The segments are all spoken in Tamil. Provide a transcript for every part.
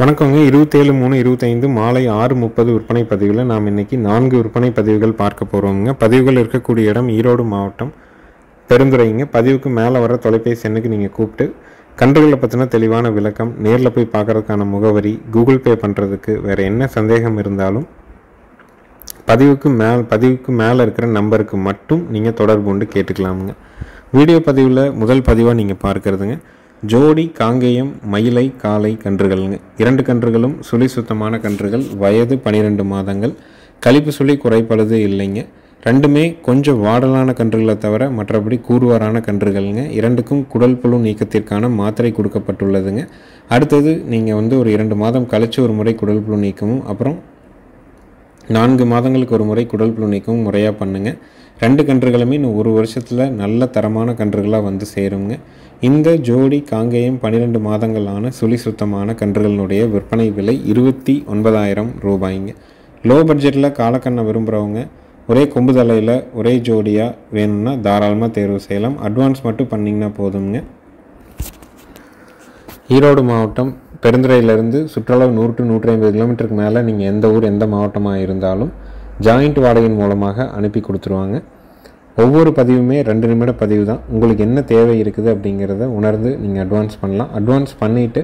வணக்கங்க. 27/3/25 மாலை 6:30 விற்பனை பதிவில் நாம் இன்றைக்கி 4 விற்பனை பதிவுகள் பார்க்க போகிறோங்க. பதிவுகள் இருக்கக்கூடிய இடம் ஈரோடு மாவட்டம் பெருந்துறைங்க. பதிவுக்கு மேலே வர தொலைபேசி எண்ணுக்கு நீங்கள் கூப்பிட்டு கன்றுகளை பற்றின தெளிவான விளக்கம், நேரில் போய் பார்க்குறதுக்கான முகவரி, கூகுள் பே பண்ணுறதுக்கு வேறு என்ன சந்தேகம் இருந்தாலும் பதிவுக்கு மேலே இருக்கிற நம்பருக்கு மட்டும் நீங்கள் தொடர்பு கொண்டு கேட்டுக்கலாமுங்க. வீடியோ பதிவில் முதல் பதிவாக நீங்கள் பார்க்குறதுங்க ஜோடி காங்கேயம் மயிலை காளை கன்றுகள்ங்க. 2 கன்றுகளும் சுழி சுத்தமான கன்றுகள். வயது 12 மாதங்கள். கழிப்பு சுழி குறைப்பழுது இல்லைங்க. ரெண்டுமே கொஞ்சம் வாடலான கன்றுகளை தவிர மற்றபடி கூறுவாரான கன்றுகள்ங்க. 2க்கும் குடல் புழு நீக்கத்திற்கான மாத்திரை கொடுக்கப்பட்டுள்ளதுங்க. அடுத்தது நீங்கள் ஒரு 2 மாதம் கழித்து ஒரு முறை குடல் புழு நீக்கமும் அப்புறம் 4 மாதங்களுக்கு ஒரு முறை குடல் புழு நீக்கமும் முறையாக பண்ணுங்கள். 2 கன்றுகளுமே இன்னும் 1 வருஷத்தில் நல்ல தரமான கன்றுகளாக வந்து சேருங்க. இந்த ஜோடி காங்கேயம் 12 மாதங்களான சுழி சுத்தமான கன்றுகளினுடைய விற்பனை விலை 29,000 ரூபாய்ங்க. லோ பட்ஜெட்டில் காலக்கண்ணை விரும்புகிறவங்க ஒரே கொம்பு தலையில் ஒரே ஜோடியாக வேணும்னா தாராளமாக தேர்வு செய்யலாம். அட்வான்ஸ் மட்டும் பண்ணிங்கன்னா போதுங்க. ஈரோடு மாவட்டம் பெருந்துறையிலேருந்து சுற்றளவு 100 to 150 கிலோமீட்டருக்கு மேலே நீங்கள் எந்த ஊர் எந்த மாவட்டமாக இருந்தாலும் ஜாயிண்ட் வாடகையின் மூலமாக அனுப்பி கொடுத்துருவாங்க. ஒவ்வொரு பதிவுமே 2 நிமிட பதிவு தான். உங்களுக்கு என்ன தேவை இருக்குது அப்படிங்கிறத உணர்ந்து நீங்கள் அட்வான்ஸ் பண்ணலாம். அட்வான்ஸ் பண்ணிவிட்டு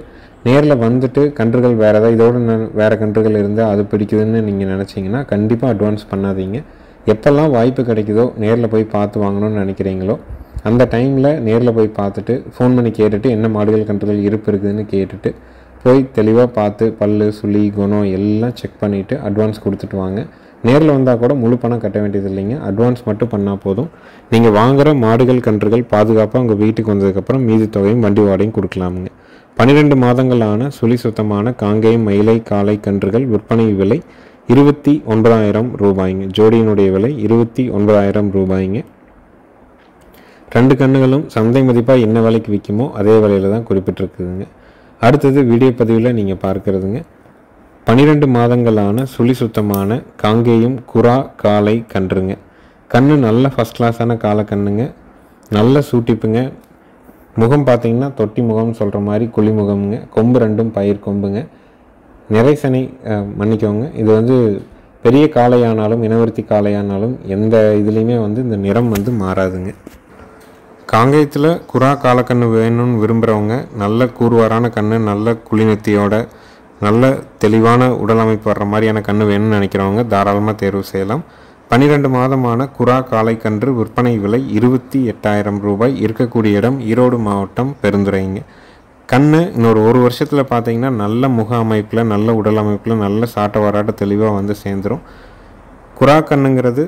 நேரில் வந்துட்டு கன்றுகள் வேறு ஏதாவது இதோடு வேறு கன்றுகள் இருந்தால் அது பிடிக்குதுன்னு நீங்கள் நினச்சிங்கன்னா கண்டிப்பாக அட்வான்ஸ் பண்ணாதீங்க. எப்போல்லாம் வாய்ப்பு கிடைக்குதோ நேரில் போய் பார்த்து வாங்கணும்னு நினைக்கிறீங்களோ அந்த டைமில் நேரில் போய் பார்த்துட்டு ஃபோன் பண்ணி கேட்டுட்டு என்ன மாடுகள் கன்றுகள் இருப்பு இருக்குதுன்னு கேட்டுட்டு போய் தெளிவாக பார்த்து பல்லு சுழி குணம் எல்லாம் செக் பண்ணிவிட்டு அட்வான்ஸ் கொடுத்துட்டு வாங்க. நேரில் வந்தால் கூட முழு பணம் கட்ட வேண்டியது இல்லைங்க. அட்வான்ஸ் மட்டும் பண்ணால் போதும். நீங்கள் வாங்குகிற மாடுகள் கன்றுகள் பாதுகாப்பாக உங்கள் வீட்டுக்கு வந்ததுக்கப்புறம் மீதி தொகையும் வண்டி வாடகையும் கொடுக்கலாமுங்க. 12 மாதங்களான சுழி சுத்தமான காங்கேயம் மயிலை காளை கன்றுகள் விற்பனை விலை 29,000 ரூபாய்ங்க. ஜோடியினுடைய விலை 29,000 ரூபாய்ங்க. 2 கன்றுகளும் சந்தை மதிப்பாக என்ன விலைக்கு விற்குமோ அதே விலையில் தான் குறிப்பிட்டிருக்குதுங்க. அடுத்தது வீடியோ பதிவில் நீங்கள் பார்க்குறதுங்க 12 மாதங்களான சுழி சுத்தமான காங்கேயம் குரா காளை கன்றுங்க. கன்று நல்ல ஃபஸ்ட் கிளாஸான காளை கன்றுங்க. நல்ல சூட்டிப்புங்க. முகம் பார்த்திங்கன்னா தொட்டி முகம்னு சொல்கிற மாதிரி குழி முகமுங்க. கொம்பு 2ம் பயிர் கொம்புங்க. நிறைசனை மன்னிக்கோங்க. இது பெரிய காளையானாலும் இனவர்த்தி காளையானாலும் எந்த இதுலேயுமே இந்த நிறம் மாறாதுங்க. காங்கேயத்தில் குரா காளைக்கன்று வேணும்னு விரும்புகிறவங்க நல்ல கூறுவாரான கன்று, நல்ல குளிநெத்தியோட நல்ல தெளிவான உடல் அமைப்பு வர்ற மாதிரியான கன்று வேணும்னு நினைக்கிறவங்க தாராளமாக தேர்வு செய்யலாம். 12 மாதமான குரா காளை கன்று விற்பனை விலை 28,000 ரூபாய். இருக்கக்கூடிய இடம் ஈரோடு மாவட்டம் பெருந்துறைங்க. கன்று இன்னொரு 1 வருஷத்தில் பார்த்தீங்கன்னா நல்ல முக அமைப்பில் நல்ல உடல் அமைப்பில் நல்ல சாட்ட வராட்ட தெளிவாக சேர்ந்துடும். குரா கன்றுங்கிறது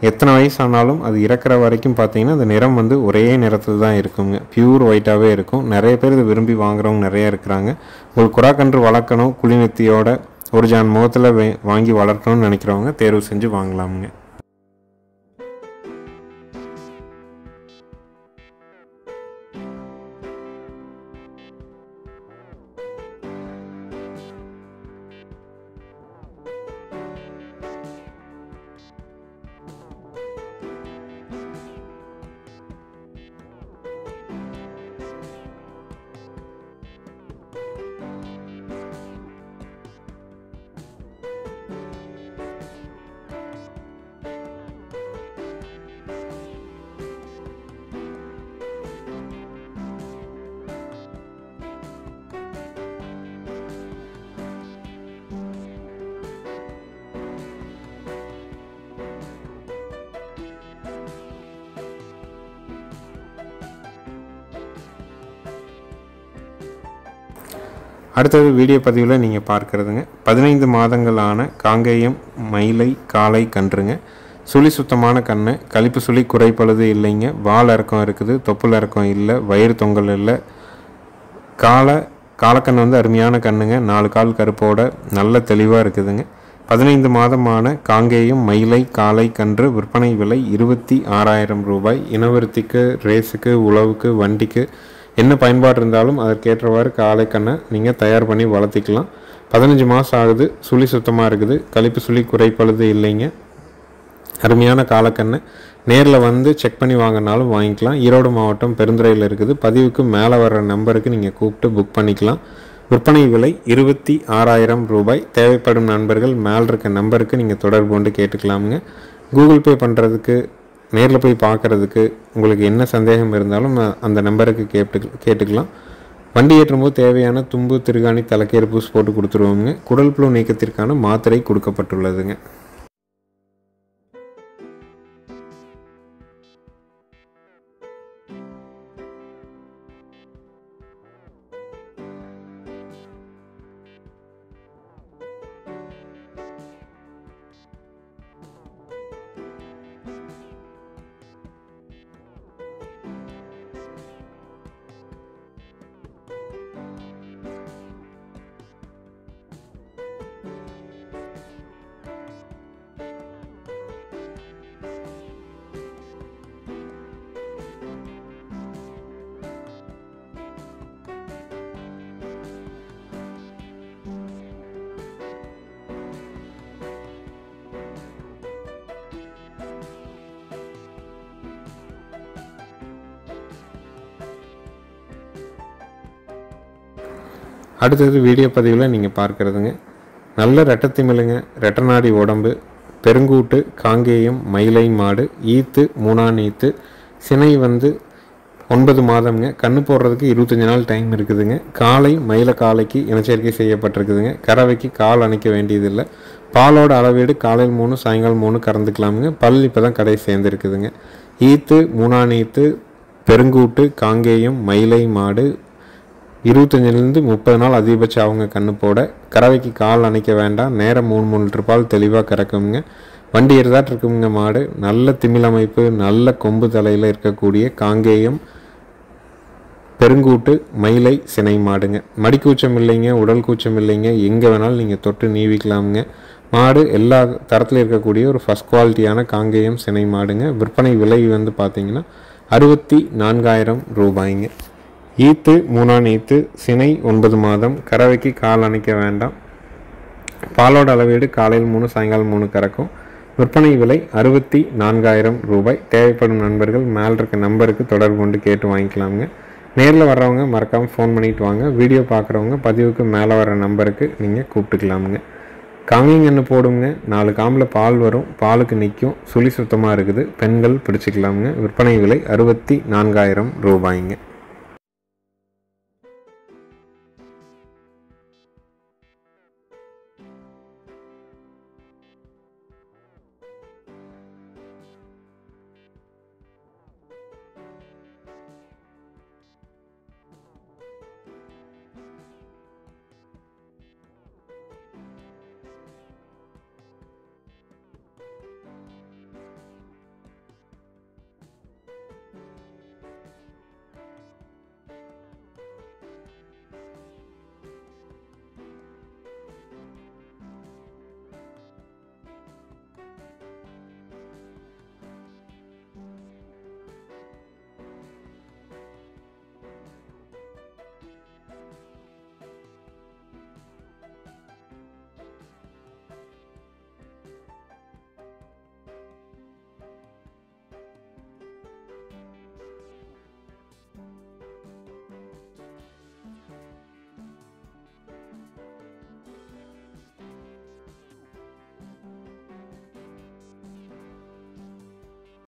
எத்தனை வயசானாலும் அது இறக்குற வரைக்கும் பார்த்தீங்கன்னா அந்த நிறம் ஒரே நிறத்தில் தான் இருக்குங்க. பியூர் ஒயிட்டாகவே இருக்கும். நிறைய பேர் இதை விரும்பி வாங்குறவங்க நிறைய இருக்கிறாங்க. உங்களுக்கு குரா கன்று வளர்க்கணும், குளிநெத்தியோட ஒரு ஜான் முகத்தில் வாங்கி வளர்க்கணும்னு நினைக்கிறவங்க தேர்வு செஞ்சு வாங்கலாமுங்க. அடுத்தது வீடியோ பதிவில் நீங்கள் பார்க்குறதுங்க 15 மாதங்களான காங்கேயம் மயிலை காளை கன்றுங்க. சுழி சுத்தமான கன்று. கழிப்பு சுழி குறைப்பழுது இல்லைங்க. வால் இறக்கம் இருக்குது, தொப்புள் இறக்கம் இல்லை, வயிறு தொங்கல் இல்லை. காளைக்கன்று அருமையான கன்றுங்க. 4 கால் கருப்போட நல்ல தெளிவாக இருக்குதுங்க. 15 மாதமான காங்கேயம் மயிலை காளை கன்று விற்பனை விலை 26,000 ரூபாய். இனவருத்திக்கு, ரேஸுக்கு, உழவுக்கு, வண்டிக்கு என்ன பயன்பாடு இருந்தாலும் அதற்கேற்றவாறு காளைக்கண்ணை நீங்கள் தயார் பண்ணி வளர்த்திக்கலாம். 15 மாதம் ஆகுது. சுழி சுத்தமாக இருக்குது. கழிப்பு சுழி குறைப்பழுது இல்லைங்க. அருமையான காளைக்கண்ணை நேரில் செக் பண்ணி வாங்கினாலும் வாங்கிக்கலாம். ஈரோடு மாவட்டம் பெருந்துறையில் இருக்குது. பதிவுக்கு மேலே வர்ற நம்பருக்கு நீங்கள் கூப்பிட்டு புக் பண்ணிக்கலாம். விற்பனை விலை 26,000 ரூபாய். தேவைப்படும் நண்பர்கள் மேல் இருக்க நம்பருக்கு நீங்கள் தொடர்பு கொண்டு கேட்டுக்கலாமுங்க. கூகுள் பே பண்ணுறதுக்கு, நேரில் போய் பார்க்குறதுக்கு உங்களுக்கு என்ன சந்தேகம் இருந்தாலும் அந்த நம்பருக்கு கேட்டுக்கலாம். வண்டி ஏற்றும்போது தேவையான தும்பு, திருகாணி, தலைக்கேறு பூஸ் போட்டு கொடுத்துருவோங்க. குடல் புழு நீக்கத்திற்கான மாத்திரை கொடுக்கப்பட்டுள்ளதுங்க. அடுத்தது வீடியோ பதிவில் நீங்கள் பார்க்குறதுங்க, நல்ல ரெட்டத்திமிழுங்க, ரெட்டநாடி உடம்பு, பெருங்கூட்டு, காங்கேயம், மயிலை மாடு, ஈத்து, மூணான் ஈத்து, சினை 9 மாதம்ங்க. கண்ணு போடுறதுக்கு 25 நாள் டைம் இருக்குதுங்க. காலை மயில காலைக்கு இனச்சேர்க்கை செய்யப்பட்டிருக்குதுங்க. கறவைக்கு கால் அணைக்க வேண்டியதில்லை. பாலோட அளவீடு காலையில் 3 சாயங்காலம் 3 கறந்துக்கலாமுங்க. பல் இப்போ தான் கடை சேர்ந்துருக்குதுங்க. ஈத்து, மூணான் ஈத்து, பெருங்கூட்டு, காங்கேயம், மயிலை மாடு, 25லேருந்து 30 நாள் அதிகபட்சம் அவங்க கண்ணு போட. கறவைக்கு கால் அணைக்க வேண்டாம். நேரம் 3 லிட்டர் பால் தெளிவாக கறக்குங்க. வண்டி எருதாட்டு இருக்குங்க. மாடு நல்ல திமிழ் அமைப்பு, நல்ல கொம்பு தலையில் இருக்கக்கூடிய காங்கேயம், பெருங்கூட்டு, மயிலை சினை மாடுங்க. மடிக்கூச்சம் இல்லைங்க, உடல் கூச்சம் இல்லைங்க. எங்கே வேணாலும் நீங்கள் தொட்டு நீவிக்கலாமுங்க. மாடு எல்லா தரத்தில் இருக்கக்கூடிய ஒரு ஃபஸ்ட் குவாலிட்டியான காங்கேயம் சினை மாடுங்க. விற்பனை விலை பார்த்தீங்கன்னா 64,000 ரூபாய்ங்க. ஈத்து, மூணான் ஈத்து, சினை 9 மாதம். கறவைக்கு கால் அணைக்க வேண்டாம். பாலோட அளவீடு காலையில் 3 சாயங்காலம் 3 கறக்கும். விற்பனை விலை 64,000 ரூபாய். தேவைப்படும் நண்பர்கள் மேல் இருக்க நம்பருக்கு தொடர்பு கொண்டு கேட்டு வாங்கிக்கலாமுங்க. நேரில் வர்றவங்க மறக்காமல் ஃபோன் பண்ணிவிட்டு வாங்க. வீடியோ பார்க்குறவங்க பதிவுக்கு மேலே வர நம்பருக்கு நீங்கள் கூப்பிட்டுக்கலாமுங்க. காங்கேயங்கன்று போடுங்க. 4 காம்பில் பால் வரும். பாலுக்கு நிற்கும். சுழி சுத்தமாக இருக்குது. பெண்கள் பிடிச்சிக்கலாமுங்க. விற்பனை விலை 64,000 ரூபாய்ங்க.